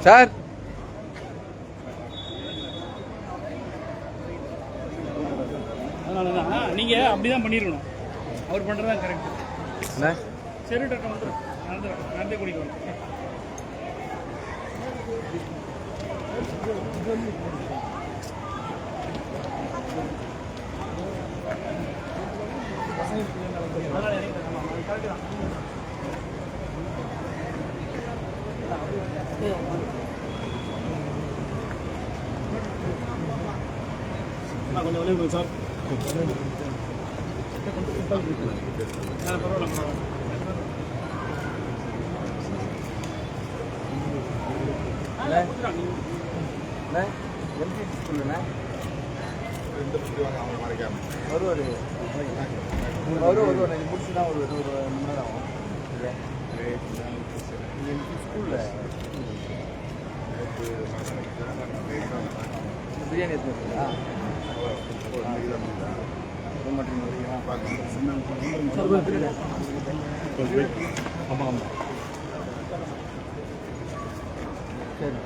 Sir நீங்க அப்படிதான் பண்ணிருக்கணும். அவர் பண்றதா கரெக்ட். சரி டாக்டர் வந்து நடந்தே குடிக்கணும். கொஞ்சம் வெளியே சார். முடிச்சுதான் ஒரு 2 மணி நேரம் ஆகும் ஸ்கூலில் பிரியாணி எடுத்துங்களா ஆமாம் ஆமாம் சரி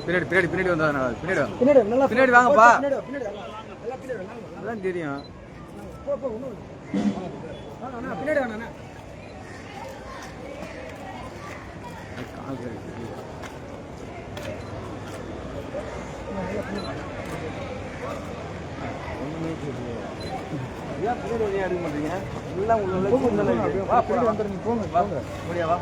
பின்னாடி பின்னாடி பின்னாடி வந்தா பின்னாடி வாங்கப்பா அதான் தெரியும் பின்னாடி வாங்க ஏன் பின்னாடி எடுக்க மாட்டீங்க எல்லாம் உள்ள வந்துருங்க போங்க முடியாவா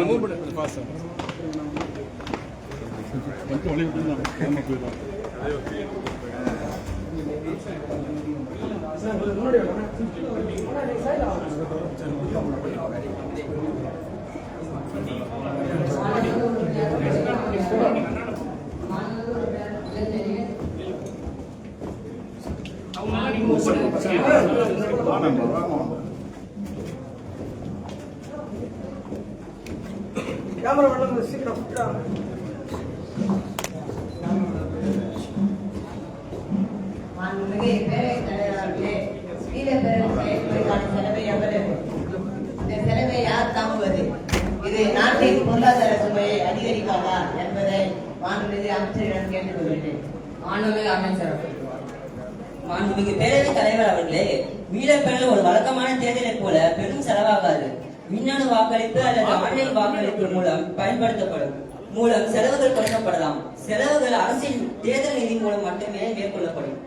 மூவ் பண்ணுங்க பாஸ் கொஞ்சம் ஒளி விட்டு நம்ம போயிடும் கேமரா பண்ணல சீக்கிரம் மாண்புமிகு பேரவைத் தலைவர்களே, ஈழப்பெருமைக்கான செலவை எவ்வளவு? இந்த செலவை யார் தாங்குவது? இது நாட்டின் பொருளாதார சுமையை அதிகரிக்காதா என்பதை மாண்புமிகு அமைச்சரிடம் கேட்டுக்கொள்கிறேன். மாண்புமிகு அமைச்சர். மாண்புமிகு பேரவைத் தலைவர் அவர்களே, ஈழப்பெருமை ஒரு வழக்கமான தேர்தலை போல பெரும் செலவாகாது. மின்னணு வாக்களிப்பு அல்லது ஆன்லைன் வாக்களிப்பு மூலம் செலவுகள் குறைக்கப்படலாம். செலவுகள் அரசின் தேர்தல் நிதி மூலம் மட்டுமே மேற்கொள்ளப்படும்.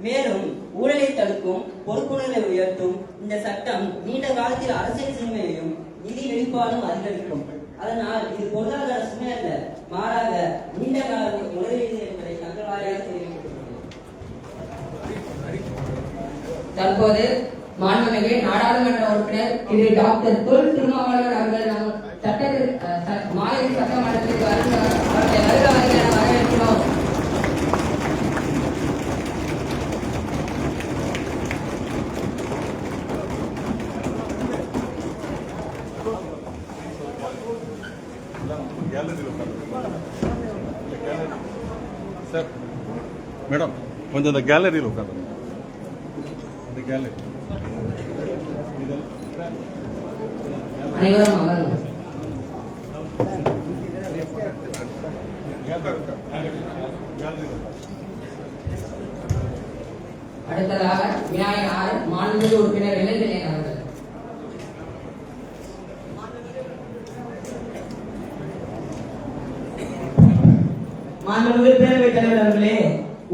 மேலும் ஊழலை தடுக்கும், பொறுப்புணர்வை உயர்த்தும் இந்த சட்டம் நீண்ட காலத்தில் அரசியல் சிறுமையையும் நிதி வெளிப்பாடும் அதிகரிக்கும். அதனால் இது பொருளாதார சுமை அல்ல, மாறாக நீண்ட கால முதலீடு என்பதை தங்கள் வாரியாக தெரிவிக்கப்பட்டுள்ளது. தற்போது மாண்புமிகு நாடாளுமன்ற உறுப்பினர் திரு டாக்டர் தொல் திருமாவளவன் அவர்கள் மாநில சட்டமன்றத்திற்கு அவர்களை வரவேற்கிறோம். சார் மேடம் கொஞ்சம் இந்த கேலரியில் உட்காந்து இந்த கேலரி அனைவரும் அமருங்கள். அடுத்ததாக விநாயகர் ஆர் மாண்புமிகு உறுப்பினர் இளஞ்செழியன் அவர்கள். மாண்புமிகு பேரவைத் தலைவர் அவர்களே,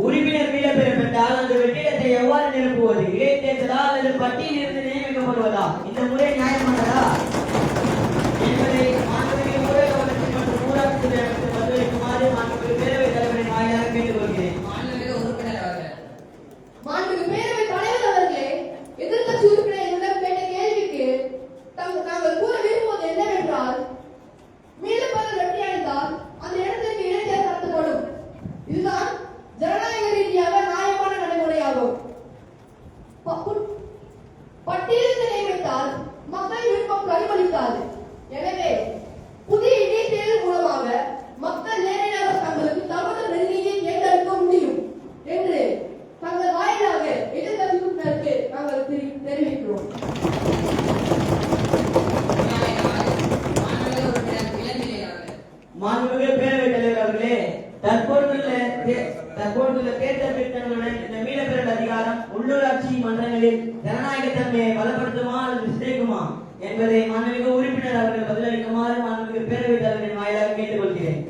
உறுப்பினர் மீளப்பெற பெற்றால் அந்த வெற்றிடத்தை எவ்வாறு நிரப்புவது? இடைத்தேர்தலா அல்லது பட்டியலில் இருந்து நியமிக்கப்படுவதா? இந்த முறை நியாயமானதா என்பதை மாண்புமிகு ஊரக வளர்ச்சி மற்றும் ஊராட்சி துறை அமைச்சர் பதிலளிக்குமாறு மாண்புமிகு பேரவைத் தலைவரின் வாயிலாக கேட்டுக்கொள்கிறேன். மாண்புமிகு உறுப்பினர் அவர்கள். மாண்புமிகு பேரவைத் தலைவர் அவர்களே, எதிர்க்கட்சி உறுப்பினர்களிடம் கேட்ட கேள்விக்கு நாங்கள் கூற விரும்புவது என்னவென்றால், மீளப்பெற வெற்றி அடைந்தால் அந்த இடத்திற்கு இடைத்தேர்தல் நடத்தப்படும். இதுதான் ஜனநாயக ரீதியாக நியாயமான நடைமுறையாகும். பட்டியலில் நியமித்தால் மக்கள் விருப்பம் பிரதிபலிக்காது. எனவே புதிய இடைத்தேர்தல் மூலமாக மக்கள் நேரடியாக தங்களுக்கு தகுந்த பிரதிநிதியை தேர்ந்தெடுக்க முடியும் என்று தங்கள் வாயிலாக எதிர்க்கட்சி உறுப்பினருக்கு நாங்கள் தெரிவிக்கிறோம். மாண்புமிகு பேரவைத் தலைவர் அவர்களே, தற்போதுள்ள தேர்தல் திட்டங்களுடன் இந்த மீளப்பெறல் அதிகாரம் உள்ளூராட்சி மன்றங்களில் ஜனநாயக தன்மையை பலப்படுத்துமா அல்லது சிதைக்குமா என்பதை மாண்புமிகு உறுப்பினர் அவர்கள் பதிலளிக்குமாறு மாண்புமிகு பேரவைத் தலைவரின் வாயிலாக கேட்டுக்கொள்கிறேன்.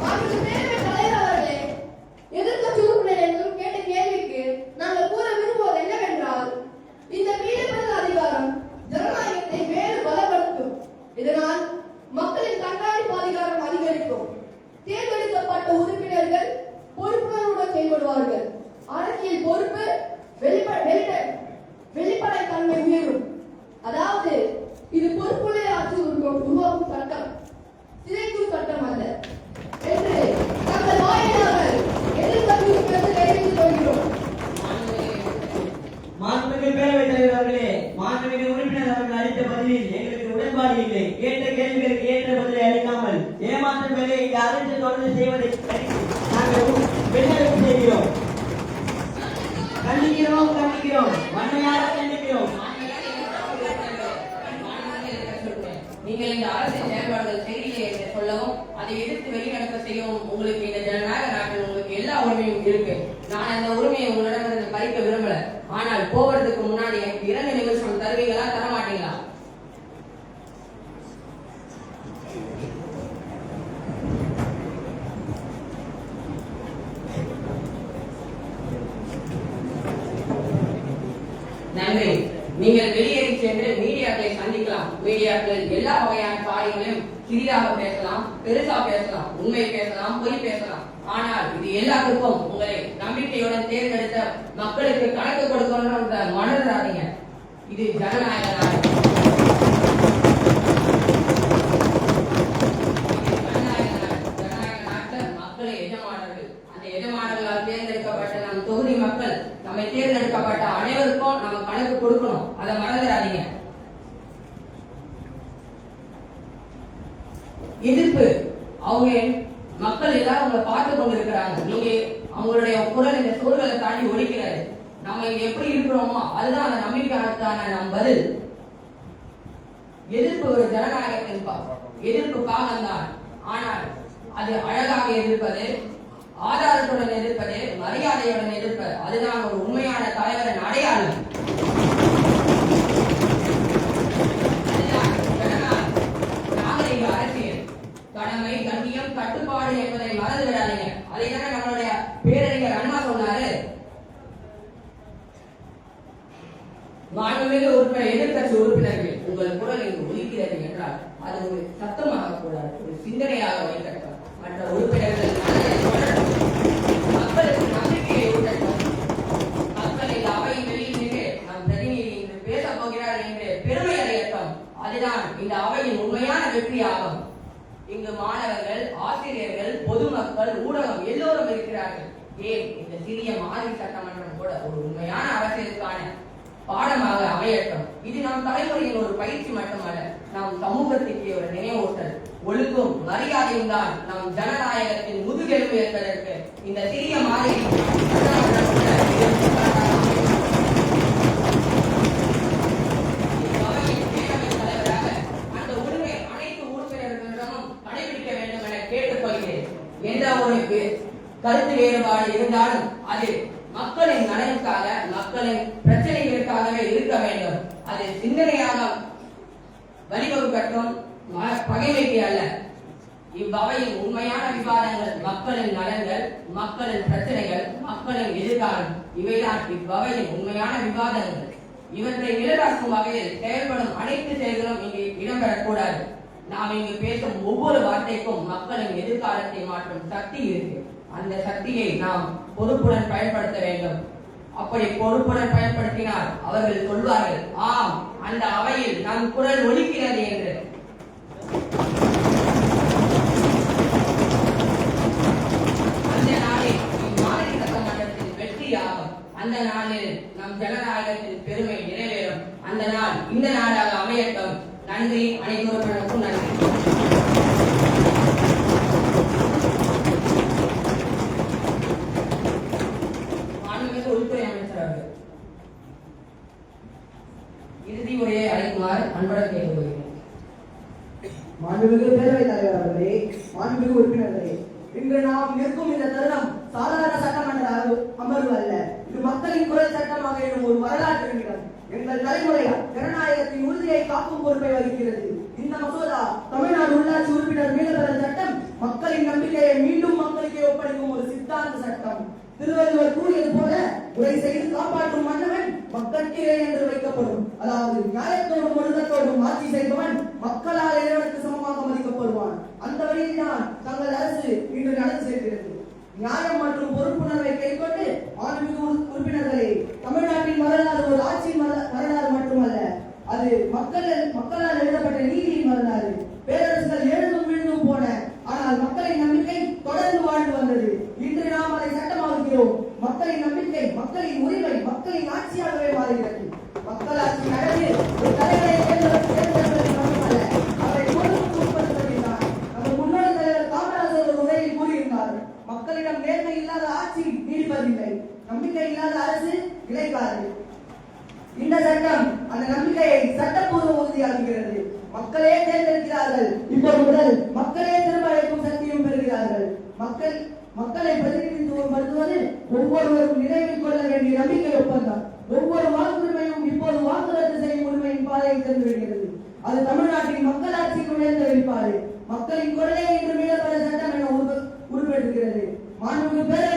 மாண்புமிகு பேரவைத் தலைவர் அவர்களே, எதிர்க்கட்சி உறுப்பினர்கள் கேட்ட கேள்விக்கு நாங்கள் கூற விரும்புவது என்னவென்றால், இந்த மீளப்பெறல் அதிகாரம் ஜனநாயகத்தை மேலும் பலப்படுத்தும். இதனால் மக்களின் கண்காணிப்பு அதிகாரம் அதிகரிக்கும். தேர்ந்தெடுக்கப்பட்ட உறுப்பினர்கள் பொறுப்புணர்வுடன் செயல்படுவார்கள். அரசியல் பொறுப்பு வெளிப்படை தன்மை உயரும். அதாவது இது பொறுப்புள்ள ஆட்சி உருவாக்கும் சட்டம், சிதைக்கும் சட்டம் அல்ல என்று தங்கள் வாயிலாக எதிர்க்கட்சி உறுப்பினர்கள் தெரிவித்துக் கொள்கிறோம். மாண்புமிகு பேரவைத் தலைவர் அவர்களே, மாண்புமிகு உறுப்பினர் அவர்கள் அளித்த பதிலில் எங்களுக்கு உடன்பாடு இல்லை. கேட்ட கேள்விகளுக்கு ஏற்ற பதிலை அளிக்காமல் ஏமாற்றும் வேலையை இந்த அரசு தொடர்ந்து செய்வதை நாங்கள் வெளிநடப்பு செய்கிறோம். கண்டிக்கிறோம், வன்மையாக கண்டிக்கிறோம். நீங்கள் இந்த அரசின் செயல்பாடுகள் சரியில்லை என்று சொல்லவும் அதை எதிர்த்து வெளிநடப்பு செய்யவும் உங்களுக்கு இந்த ஜனநாயக நாட்டில் உங்களுக்கு எல்லா உரிமையும் இருக்கு. நான் அந்த உரிமையை உங்களிடமிருந்து பறிக்க விரும்பல. ஆனால் போவதற்கு முன்னாடி எனக்கு 2 நிமிஷம் தருவீங்களா, தர மாட்டீங்களா? நன்றி. நீங்கள் வெளியேறி சென்று மீடியாக்களை சந்திக்கலாம். மீடியாக்கள் எல்லா வகையான காரியங்களையும் சிறிதாக பேசலாம், பெருசா பேசலாம், உண்மை பேசலாம், பொய் பேசலாம். ஆனால் இது எல்லாத்துக்கும் உங்களை நம்பிக்கையுடன் தேர்ந்தெடுத்த மக்களுக்கு கணக்கு கொடுக்கணும்ன்ற மனதாதீங்க. இது ஜனநாயக நாடு. ஜனநாயக நாட்டில் மக்கள் எஜமானர்கள். அந்த எஜமானர்களால் தேர்ந்தெடுக்கப்பட்ட நம் தொகுதி மக்கள் நம்மை தேர்ந்தெடுக்கப்பட்ட அனைவருக்கும் நம்ம கணக்கு கொடுக்கணும். அதை மறந்துடாதீங்க. எதிர்ப்பு அவங்க மக்கள் எல்லாரும் உங்களை பார்த்து கொண்டிருக்கிறாங்க. நீங்க அவங்களுடைய குரல் இந்த சூழலை தாண்டி ஒழிக்கிறாரு. நம்ம இங்க எப்படி இருக்கிறோமோ அதுதான் அந்த நம்பிக்கைக்கான நம் பதில். எதிர்ப்பு ஒரு ஜனநாயகத்தின் எதிர்ப்பு பாகம்தான். ஆனால் அது அழகாக எதிர்ப்பது, ஆதாரத்துடன் எதிர்ப்பது, மரியாதையுடன் எதிர்ப்பது, அதுதான் ஒரு உண்மையான தலைவரின் அடையாளம். நாகரிக அரசியல், கடமை, கண்ணியம், கட்டுப்பாடு என்பதை மறந்து விடாதீங்க. அதை தானே நம்மளுடைய பேரறிஞர் அண்ணா சொன்னாரு. மாண்புமிகு உறுப்பினர் எதிர்க்கட்சி உறுப்பினர்கள் உங்கள் குரல் இங்கு ஒலிக்கிறது என்றால் அது ஒரு சத்தமாக கூடாது, ஒரு சிந்தனையாக வைக்கட்டும். மற்ற உறுப்பினர்கள் மக்களுக்கு நம்பிக்கையை ஊட்டட்டும். மக்களில் அவை வெளியிட்டு நம் பிரதிநிதி இன்று பேசப் போகிறார் என்று பெருமை அடையட்டும். அதுதான் இந்த அவையின் உண்மையான வெற்றியாகும். இங்கு மாணவர்கள், ஆசிரியர்கள், பொதுமக்கள், ஊடகம் எல்லோரும் இருக்கிறார்கள். ஏன் இந்த சிறிய மாதிரி சட்டமன்றம் கூட ஒரு உண்மையான அரசியலுக்கான பாடமாக அமையட்டும். இது நம் தலைமுறையின் ஒரு பயிற்சி மட்டுமல்ல, நம் சமூகத்திற்கு ஒரு நினைவூட்டல். ஒழுங்கும் மரியாதையும் தான் நம் ஜனநாயகத்தின் முதுகெலும்பு என்பதற்கு இந்த சிறிய மாதிரி தலைவராக அந்த உரிமை அனைத்து உறுப்பினர்களிடமும் கடைபிடிக்க வேண்டும் என கேட்டுக்கொள்கிறேன். என்ற ஒரு கருத்து வேறுபாடு இருந்தாலும் அது மக்களின் நலனுக்காக மக்களின் பிரச்சனைகளுக்காகவே இருக்க வேண்டும். அது சிந்தனையாக வழிவகுக்கட்டும், பகைமைக்கு அல்ல. இவ்வகையின் உண்மையான விவாதங்கள் மக்களின் நலன்கள், மக்களின் பிரச்சனைகள், மக்களின் எதிர்காலம், இவைதான் இவ்வகையின் உண்மையான விவாதங்கள். இவற்றை நிலவாக்கும் வகையில் செயல்படும் அனைத்து செயல்களும் இங்கு இடம்பெறக்கூடாது. நாம் இங்கு பேசும் ஒவ்வொரு வார்த்தைக்கும் மக்களின் எதிர்காலத்தை மாற்றும் சக்தி இருக்கு. அந்த சக்தியை நாம் பொறுப்புடன் பயன்படுத்த வேண்டும். அப்படி பொறுப்புடன் பயன்படுத்தினால் அவர்கள் சொல்வார்கள், ஆம், அந்த அவையில் நம் குரல் ஒலிக்கிறது என்று. அந்த நாளில் இம்மாநில சட்டமன்றத்தின் வெற்றியாகும். அந்த நாளில் நம் ஜனநாயகத்தின் பெருமை நிறைவேறும். அந்த நாள் இந்த நாளாக அமையட்டும். நன்றி. அனைவருக்கும் நன்றி. மாண்புமிகு உள்துறை அமைச்சர் அவர்கள் இறுதி உரையை அழைக்குமாறு அன்புடன் கேட்டுக்கொள்கிறேன். மாண்புமிகு பேரவைத் தலைவர் அவர்களே, மாண்புமிகு உறுப்பினர்களே, இன்று நாம் நிற்கும் இந்த தருணம் சாதாரண சட்டமன்ற அமர்வு அல்ல. இது மக்களின் குரல் சட்டமாக எனும் ஒரு வரலாற்று நிகழ்வு. எங்கள் தலைமுறை ஜனநாயகத்தின் உறுதியை காக்கும் பொறுப்பை வகிக்கிறது. இந்த மசோதா தமிழ்நாடு உள்ளாட்சி உறுப்பினர் மீளப்பெறல் சட்டம் மக்களின் நம்பிக்கையை மீண்டும் மக்களுக்கே ஒப்படைக்கும் ஒரு சித்தாந்த சட்டம். திருவள்ளுவர் கூறியது போல, உரை செய்து காப்பாற்றும் மன்னவன் மக்களுக்கே என்று வைக்கப்படும். அதாவது நியாயத்தோடும் ஒழுக்கத்தோடும் ஆட்சி செய்பவன் மக்களால் இறைவனுக்கு சமமாக மதிக்கப்படுவான். அந்த வழியில்தான் தங்கள் அரசு இன்று நடந்து செல்கிறது. நியாயம் மற்றும் பொறுப்புணர்வை கைக்கொண்டு மாண்புமிகு உறுப்பினர்களே, தமிழ்நாட்டின் வரலாறு ஒரு ஆட்சியின் வரலாறு மட்டுமல்ல, அது மக்களால் எழுதப்பட்ட நீதியின் வரலாறு. பேரரசுகள் எழுந்தும் விழுந்தும் போன, ஆனால் மக்களின் நம்பிக்கை தொடர்ந்து வாழ்ந்து வந்தது. இன்று நாம் அதை சட்டமாக்குகிறோம். மக்களின் நம்பிக்கை, மக்களின் உரிமை, மக்களின் ஆட்சியாகவே மாறுகிறது. மக்களாட்சி நடந்து ஒரு தலைவரை தேர்ந்தெடுப்பது மட்டுமல்ல, அவரை பொறுப்புக்கு உட்படுத்துவதுதான். நமது முன்னாள் தலைவர் காமராஜர் ஒரு உரையில் கூறியிருந்தார், மக்களிடம் நேர்மை இல்லாத ஆட்சி நீடிப்பதில்லை, நம்பிக்கை இல்லாத அரசு நிலைக்காது. இந்த சட்டம் அந்த நம்பிக்கையை சட்டப்பூர்வ உறுதியாக்குகிறது. மக்களே தேர்ந்தெடுக்கிறார்கள். இப்போது முதல் மக்களே திரும்ப அழைக்கும் சக்தியும் பெறுகிறார்கள். மக்களை பிரதிநிதித்துவப்படுத்துவது ஒவ்வொருவரும் நினைவில் கொள்ள வேண்டிய நம்பிக்கை ஒப்பந்தம். ஒவ்வொரு வாக்குரிமையும் இப்போது வாக்கு ரத்து செய்யும் உரிமையின் பாதையை திறந்து விடுகிறது. அது தமிழ்நாட்டின் மக்களாட்சிக்கு உயர்ந்த வெளிப்பாடு. மக்களின் குரலை இன்று மீளப்பெற சட்டம் என உருவெடுக்கிறது. மாண்புமிகு பேரவை